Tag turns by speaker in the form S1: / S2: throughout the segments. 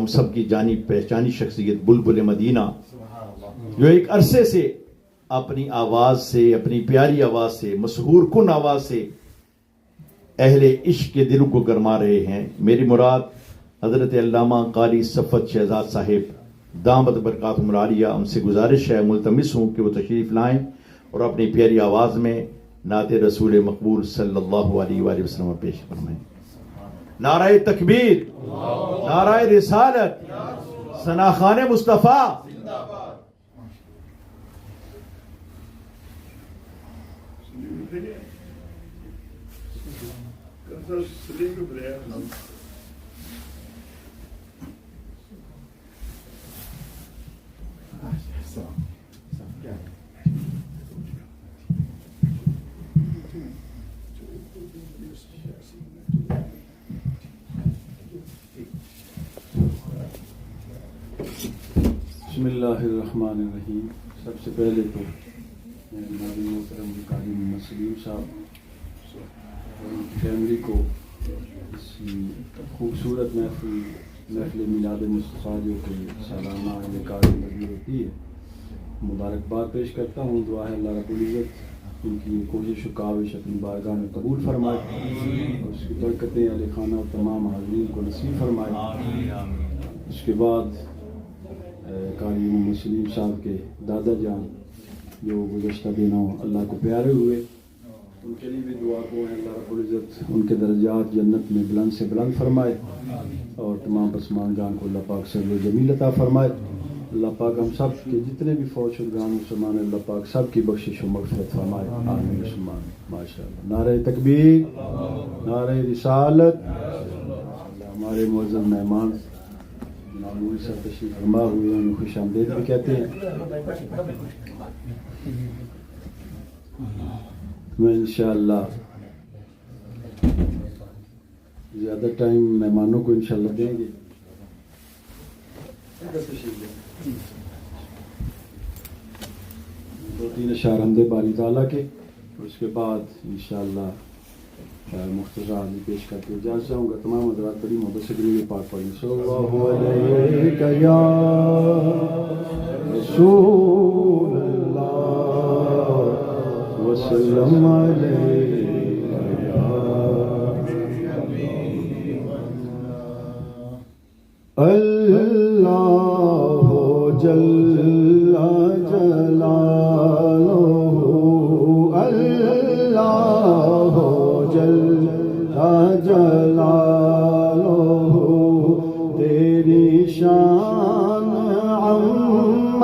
S1: ہم سب کی جانی پہچانی شخصیت بلبل مدینہ، جو ایک عرصے سے اپنی آواز سے، اپنی پیاری آواز سے، مسحور کن آواز سے اہل عشق کے دلوں کو گرما رہے ہیں۔ میری مراد حضرت علامہ قاری صفت شہزاد صاحب دامت برکاتہم العالیہ، ان سے گزارش ہے، ملتمس ہوں کہ وہ تشریف لائیں اور اپنی پیاری آواز میں نعت رسول مقبول صلی اللہ علیہ وآلہ وسلم پیش فرمائیں۔ نعرہ تکبیر، نعرہ رسالت، ثناخوان مصطفیٰ۔
S2: بسم اللہ الرحمن الرحیم۔ سب سے پہلے تو میرے ناظرین محترم قاری محمد سلیم صاحب اور ان کی فیملی کو اس خوبصورت محفل میلاد مصطفیٰ جو کہ سالانہ انعقاد لگی ہوتی ہے، مبارکباد پیش کرتا ہوں۔ دعا ہے اللہ رب العزت ان کی کوشش و کاوش اپنی بارگاہ میں قبول فرمائے اور اس کی برکتیں اہل خانہ اور تمام حاضرین کو نصیب فرمائے۔ اس کے بعد قاری محمد سلیم صاحب کے دادا جان جو گزشتہ دنوں اللہ کو پیارے ہوئے، ان کے لیے بھی دعا کو ہے اللہ رب العزت ان کے درجات جنت میں بلند سے بلند فرمائے اور تمام پسماندگان کو اللہ پاک صبر و جمیل عطا فرمائے۔ اللہ پاک ہم سب کے جتنے بھی فوج شدگان مسلمان ہیں، اللہ پاک سب کی بخشش و مغفرت فرمائے، آمین مسلمان۔ ماشاء اللہ، نعرہ تکبیر، نعرہ رسالت۔ ہمارے معزز مہمان معمول سے تشریف فرما ہوئے ہیں، خوش آمدید بھی کہتے ہیں۔ میں انشاءاللہ زیادہ ٹائم مہمانوں کو انشاءاللہ دیں گے۔ دو تین اشعار حمد باری تعالیٰ کے، اس کے بعد انشاءاللہ مختصر حاضری پیش کر کے اجازت چاہوں گا۔ تمام حضرات بڑی محبت سے درود پاک پڑھیں۔ صلی اللہ علیہ یا رسول اللہ وسلم علیہ اللہ جل جلالہ، اللہ جل جلالہ، تیری شان عم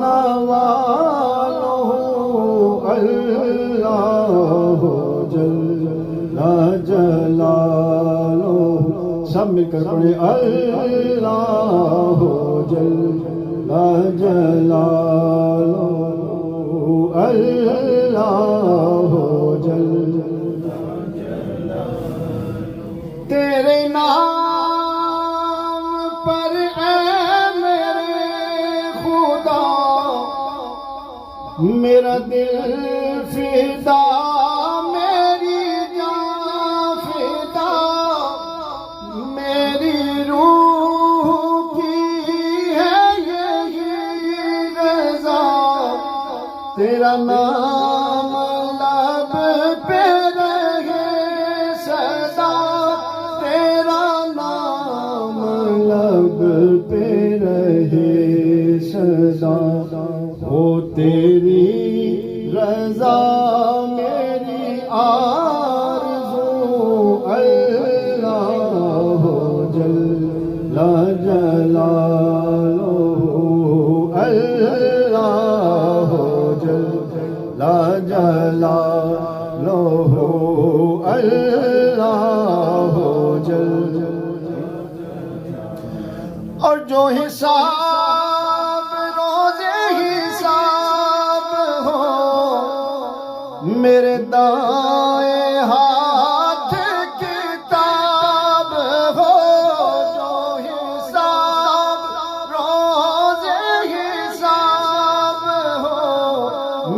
S2: نوالہ، اللہ جل جلالہ۔ سب مل کر پڑھیں، اللہ جل جلالہ، اللہ جل تیرے نام پر اے میرے خدا میرا دل فدا، میری جان فدا، میری روح کی ہے یہی رضا، تیرا نام لب پہ رہے سدا، تیرا نام لب پہ رہے سدا، ہو تیری رضا میری آرزو، اللہ جل جلالہ، اللہ جل جلالہ، اللہ جل۔ اور جو حساب روزے حساب ہو، میرے دائیں ہاتھ کتاب ہو، جو حساب روزے حساب ہو،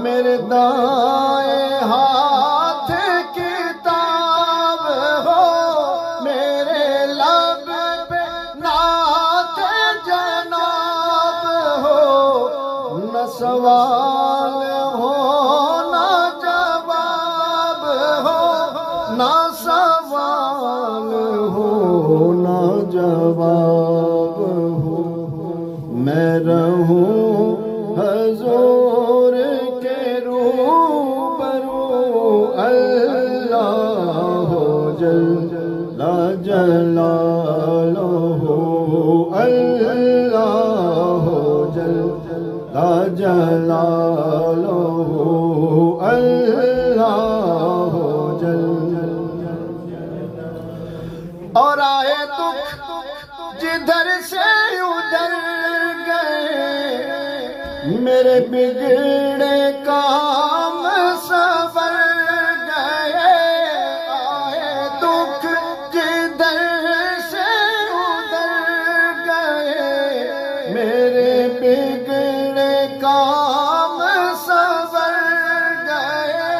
S2: میرے دائیں ہاتھ کتاب ہو، میرے لب پہ نعت
S3: سوال ہو نہ جواب ہو، نہ سوال ہو نہ جواب ہو، میں رہوں حضور کے روبرو، اللہ جل جلالہ، اللہ جل جلالہ، اللہ جل، اور آئے دکھ جدھر سے ادھر گئے، میرے بگڑے کام سنور گئے، آئے دکھ جدھر سے ادھر گئے، میرے بگڑے کام سنور گئے،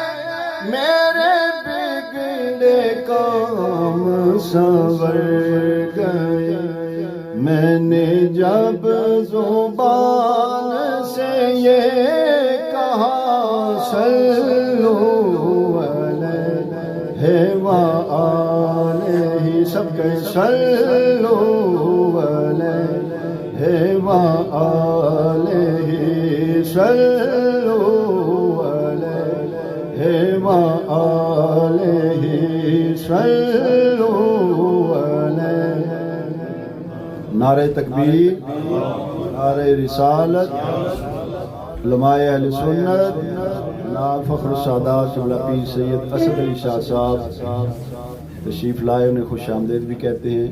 S3: میرے بگڑے کام سنور گئے، میں نے جب زبان سے یہ کہا صلو علیہ وآلہ، سب کہیں صلو علیہ وآلہ، صلو علیہ وآلہ، صلو علیہ۔ نعرہ تکبیر، نعرہ رسالت، علماء اہل سنت، جناب فخر السادات قبلہ پیر سید اسد علی شاہ صاحب تشریف لائے، انہیں خوش آمدید بھی کہتے ہیں۔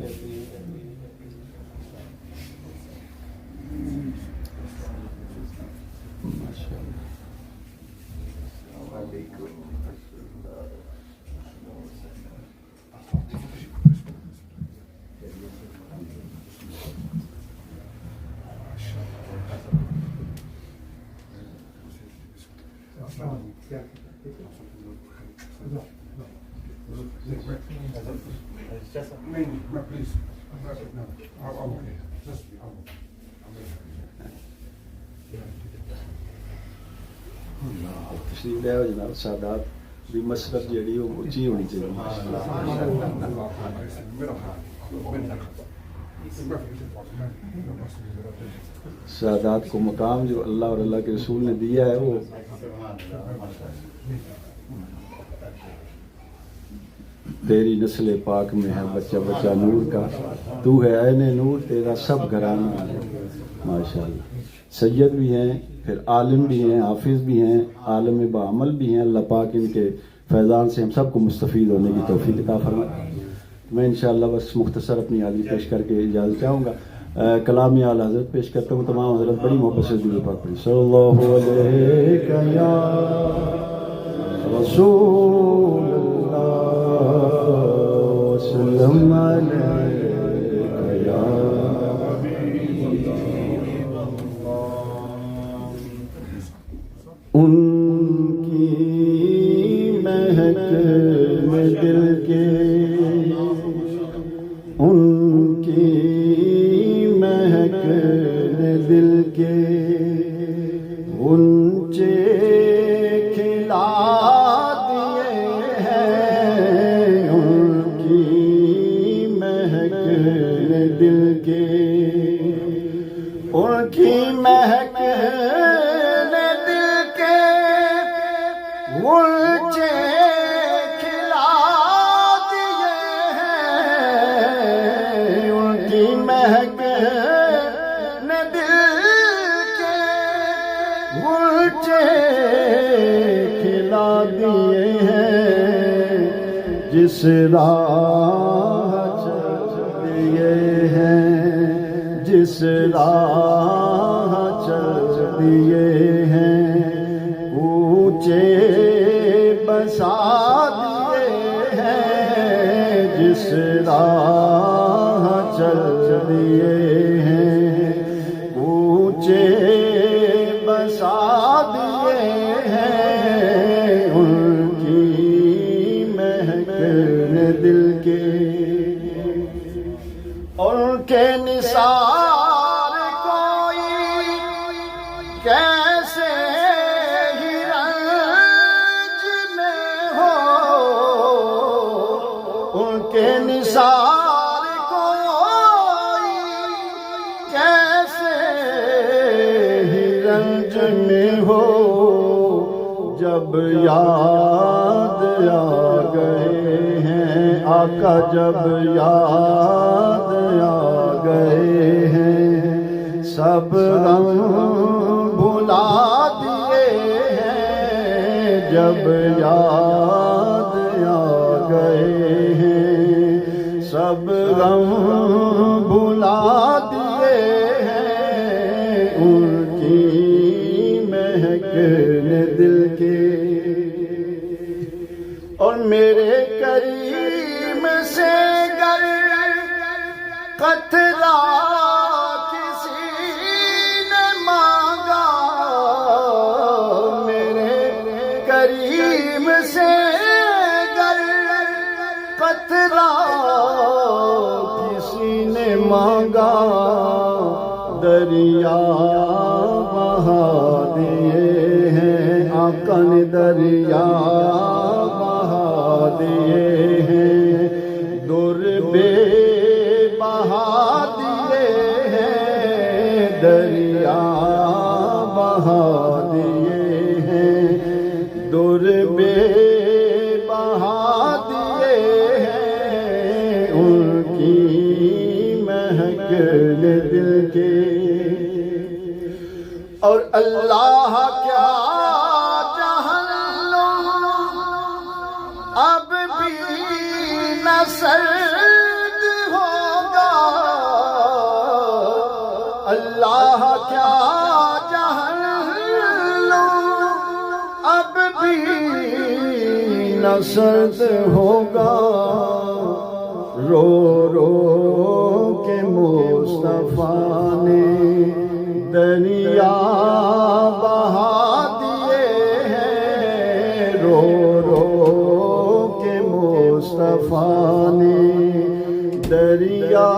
S3: تشریف لے آؤ جناب، سادات بھی مسرت جڑی وہ اونچی ہونی چاہیے۔ سادات کو مقام جو اللہ اور اللہ کے رسول نے دیا ہے، وہ تیری نسل پاک میں ہے بچہ بچہ نور کا، تو ہے عین نور، تیرا سب گھرانہ ہے، ماشاءاللہ۔ سید بھی ہیں، پھر عالم بھی ہیں، حافظ بھی ہیں، عالم بعمل بھی ہیں، اللہ پاک ان کے فیضان سے ہم سب کو مستفید ہونے کی توفیق عطا فرمائے۔ میں انشاءاللہ بس مختصر اپنی حاضری پیش کر کے اجازت چاہوں گا۔ کلام اعلی حضرت پیش کرتا ہوں، تمام حضرت بڑی محبت سے درود پاک پڑھیں۔ صلی اللہ علیہ یا رسول اللہ وسلم علیہ یا ان کی مہک میں دل کے، ان کی مہک نے دل کے غنچے کھلا دیے ہیں، ان کی مہک نے دل کے، ان کی مہک نے دل کے غنچے کھلا دیے ہیں، ان کی مہک نے دل کے غنچے کھلا دیے ہیں، جس راہ چل دیے ہیں، جس راہ چل دیے ہیں، اونچے بسا دیے ہیں، جس راہ چل دیے ہیں، اونچے بسا دیے ہیں، ان کی مہک نے دل کے، اور ان کے نثار کوئی کیسے میں ہو جب یاد آ گئے ہیں آقا، جب یاد آ گئے ہیں سب غم بھلا دیے ہیں، جب یاد آ گئے ہیں سب غم بھلا دیے ہیں، ان کی مہک نے دل کے اور میرے کریم سے گر قطرہ کسی نے مانگا، میرے کریم سے گر قطرہ کسی نے مانگا، دریا بہا دیے ہیں آقا نے، دریا بہا دیے ہیں، در بے بہا دیے ہیں، دریا بہا دیے ہیں، در بے بہا دیے ہیں، ان کی مہک نے دل کے اور اللہ کیا جہنم اب بھی نہ سرد ہوگا، اللہ کیا جہنم اب بھی نہ سرد ہوگا، رو رو کے مصطفیٰ نے دریا بہا دیے ہیں، رو رو کے مصطفیٰ نے دریا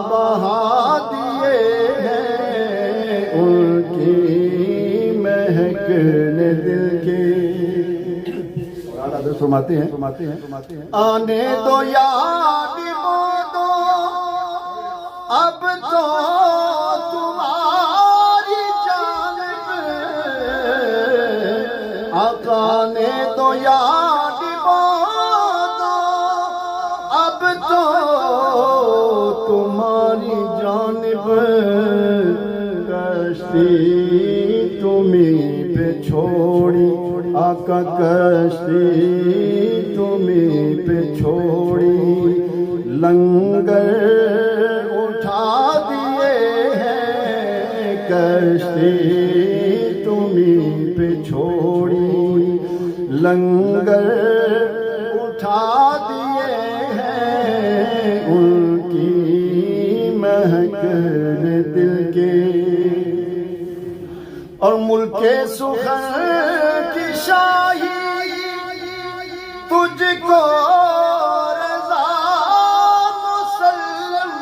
S3: بہا دیے ہیں، ان کی مہک نے دل کے فرماتے ہیں آنے دو یاد وہ دو اب تو تمہاری جانب، آقا نے تو یاد وہ دو اب تو تمہاری جانب، کشتی تمہیں پہ چھوڑی آقا، کشتی تمہیں پہ چھوڑی، لنگر اٹھا دیے ہیں، کشتی تمہیں پہ چھوڑی، لنگر اٹھا دیے ہیں، ان کی مہک نے دل کے اور ملک سخن کی شاہی تجھ کو رضا مسلم،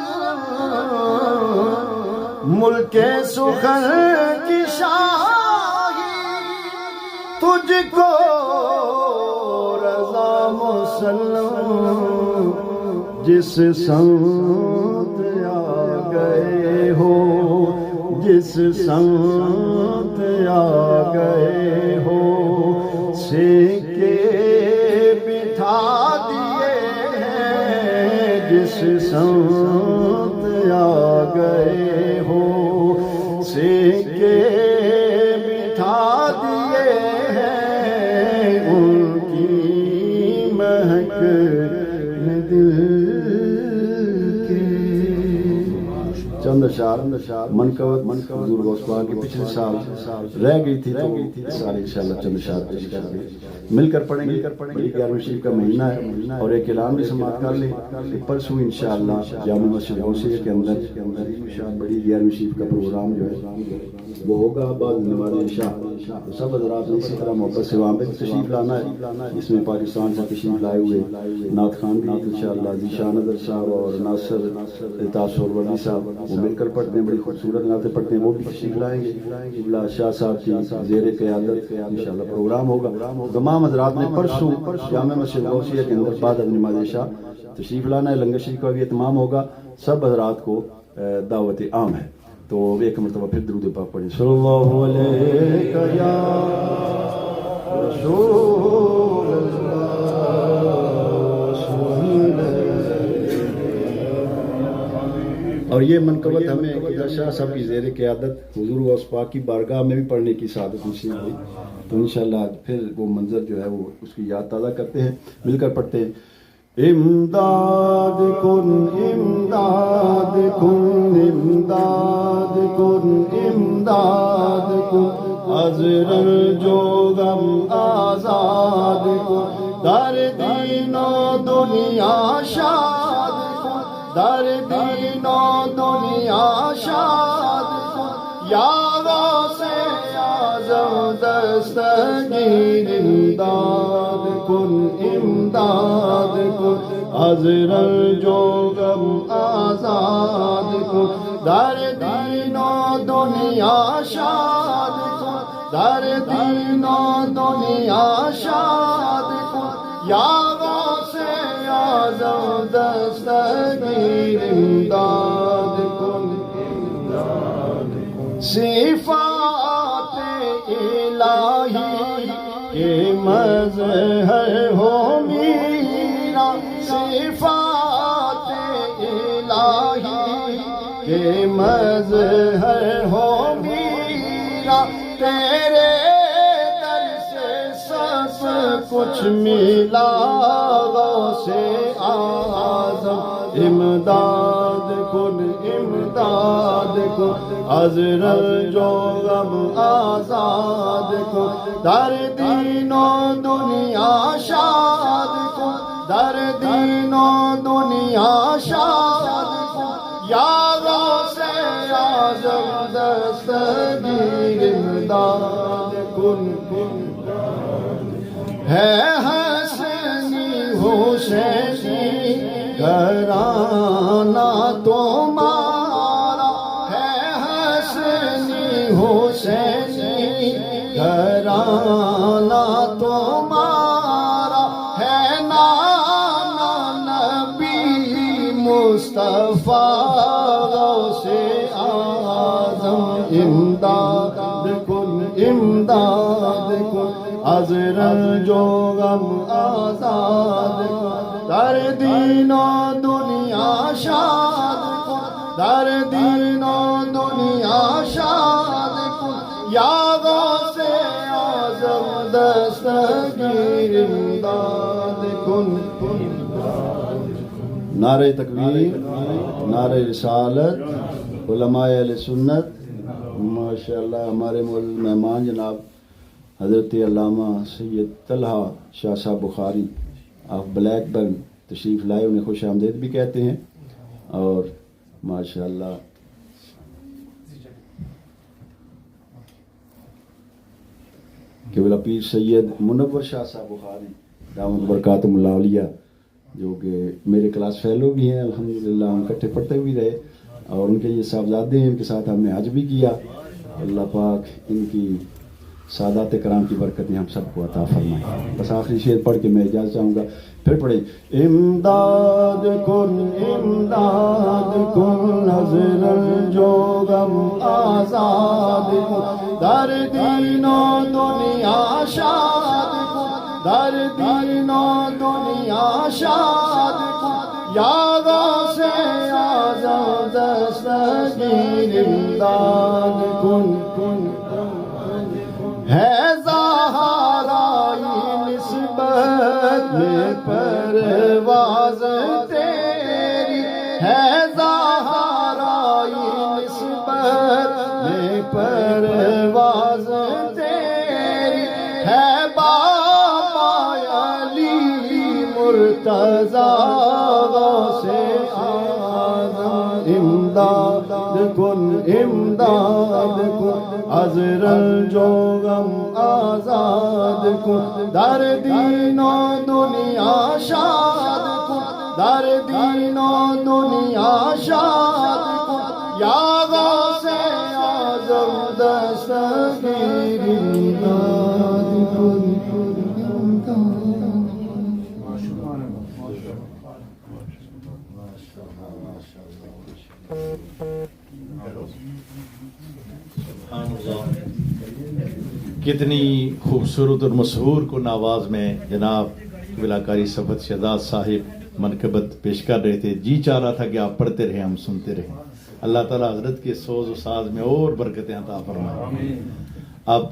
S3: ملک سخن کی شاہی تجھ کو رضا مسلم، جس سمت آ گئے ہو جس سمت آ گئے ہو سیکے بٹھا دیے ہیں، جس سمت آ گئے ہو سیکے بٹھا دیے ہیں، ان کی مہک نے دل چند اشعار منقبت حضور غوث پاک کی پچھلے سال رہ گئی تھی، تو اس سال انشاءاللہ چند اشعار پیش کر کے مل کر پڑھیں گے۔ بڑی 11ویں شریف کا مہینہ ہے اور ایک اعلان بھی سماعت کر لیں کہ پرسوں انشاءاللہ جامع مسجد غوثیہ کے اندر بڑی 11ویں شریف کا پروگرام جو ہے وہ ہوگا بعد نماز عشاء۔ سب حضرات نے اسی طرح محبت سے وہاں پہ تشریف لانا ہے، جس میں پاکستان سے تشریف لائے ہوئے نعت خوان بھی انشاءاللہ ذیشان اظہر صاحب اور ناصر الطاف سہروردی صاحب وہ مل کر پڑھتے ہیں، بڑی خوبصورت نعتیں پڑھتے ہیں، وہ بھی تشریف لائیں گے۔ قبلہ شاہ صاحب کی زیر قیادت انشاءاللہ پروگرام ہوگا۔ تمام حضرات نے پرسوں جامع مسجد غوثیہ کے اندر بعد نماز عشاء تشریف لانا ہے، لنگر شریف کا بھی اہتمام ہوگا، سب حضرات کو دعوت عام ہے۔ تو ایک مرتبہ پھر درود پاک پڑھیں. صلی اللہ علیہ یا رسول اللہ. اور یہ منقبت ہمیں قبلہ شاہ صاحب کی زیر قیادت حضور غوث پاک کی بارگاہ میں بھی پڑھنے کی سعادت نصیب ہوئی. تو انشاءاللہ پھر وہ منظر جو ہے وہ اس کی یاد تازہ کرتے ہیں, مل کر پڑھتے ہیں. امداد کن امداد کن امداد کن امداد کن از رنج و غم آزاد کن در دین و دنیا شاد کن در دین و دنیا شاد کن یا غوث اعظم دستگیر امداد کن امداد کن از رنج و غم آزاد کن در دین و دنیا شاد کن در دین و دنیا شاد کن یا غوث اعظم دستگیر امداد کن صفات الہی کے مظہر ہو میرا صفات الہی کے مظہر ہو میرا تیرے در سے سب کچھ ملا غوث اعظم امداد کن امداد کن از رنج و غم آزاد کن در دین و دنیا شاد کن در دین و دنیا شاد کن یا غوث اعظم دستگیر امداد کن ہے حسنی حسینی گھرانہ تمہارا ہے حسنی حسینی گھرانہ تمہارا ہے نانا نبی مصطفیٰ غوث اعظم امداد کن امداد کن از رنج و غم آزاد کن در دین و دنیا شاد کن در دین و دنیا شاد کن یا غوث اعظم دستگیر امداد کن. نعرہ تکبیر, نعرہ رسالت, علماء اہل سنت. ماشاءاللہ ہمارے مہمان جناب حضرت علامہ سید طلحہ شاہ صاحب بخاری آپ بلیک برن تشریف لائے, انہیں خوش آمدید بھی کہتے ہیں. اور ماشاءاللہ قبلہ پیر سید منور شاہ صاحب بخاری دامت برکاتہ اللہ علیہ جو کہ میرے کلاس فیلو بھی ہیں الحمدللہ, ہم اکٹھے پڑھتے بھی رہے اور ان کے یہ صاحبزادے ہیں, ان کے ساتھ ہم نے حج بھی کیا. اللہ پاک ان کی سادات کرام کی برکتیں ہم سب کو عطا فرمائیں. بس آخری شعر پڑھ کے میں اجازت چاہوں گا, پھر پڑھیں. امداد کن از رنج و غم آزاد کن در دین و دنیا شاد کن در دین و دنیا شاد کن یا غوث اعظم دستگیر امداد کن ہے زہرائی نسبت میں پرواز تیری ہے زہرائی نسبت میں پرواز تیری ہے بابا علی مرتضیٰ غوث اعظم امداد کن امداد کن از رنج و غم آزاد کن در دین و دنیا شاد کن در دین و دنیا شاد کن یا غوث اعظم دستگیر امداد کن.
S1: کتنی خوبصورت اور مسحور کن آواز میں جناب ولاکاری صفت شہزاد صاحب منقبت پیش کر رہے تھے. جی چاہ رہا تھا کہ آپ پڑھتے رہیں، ہم سنتے رہیں. اللہ تعالیٰ حضرت کے سوز و ساز میں اور برکتیں عطا فرمائے. اب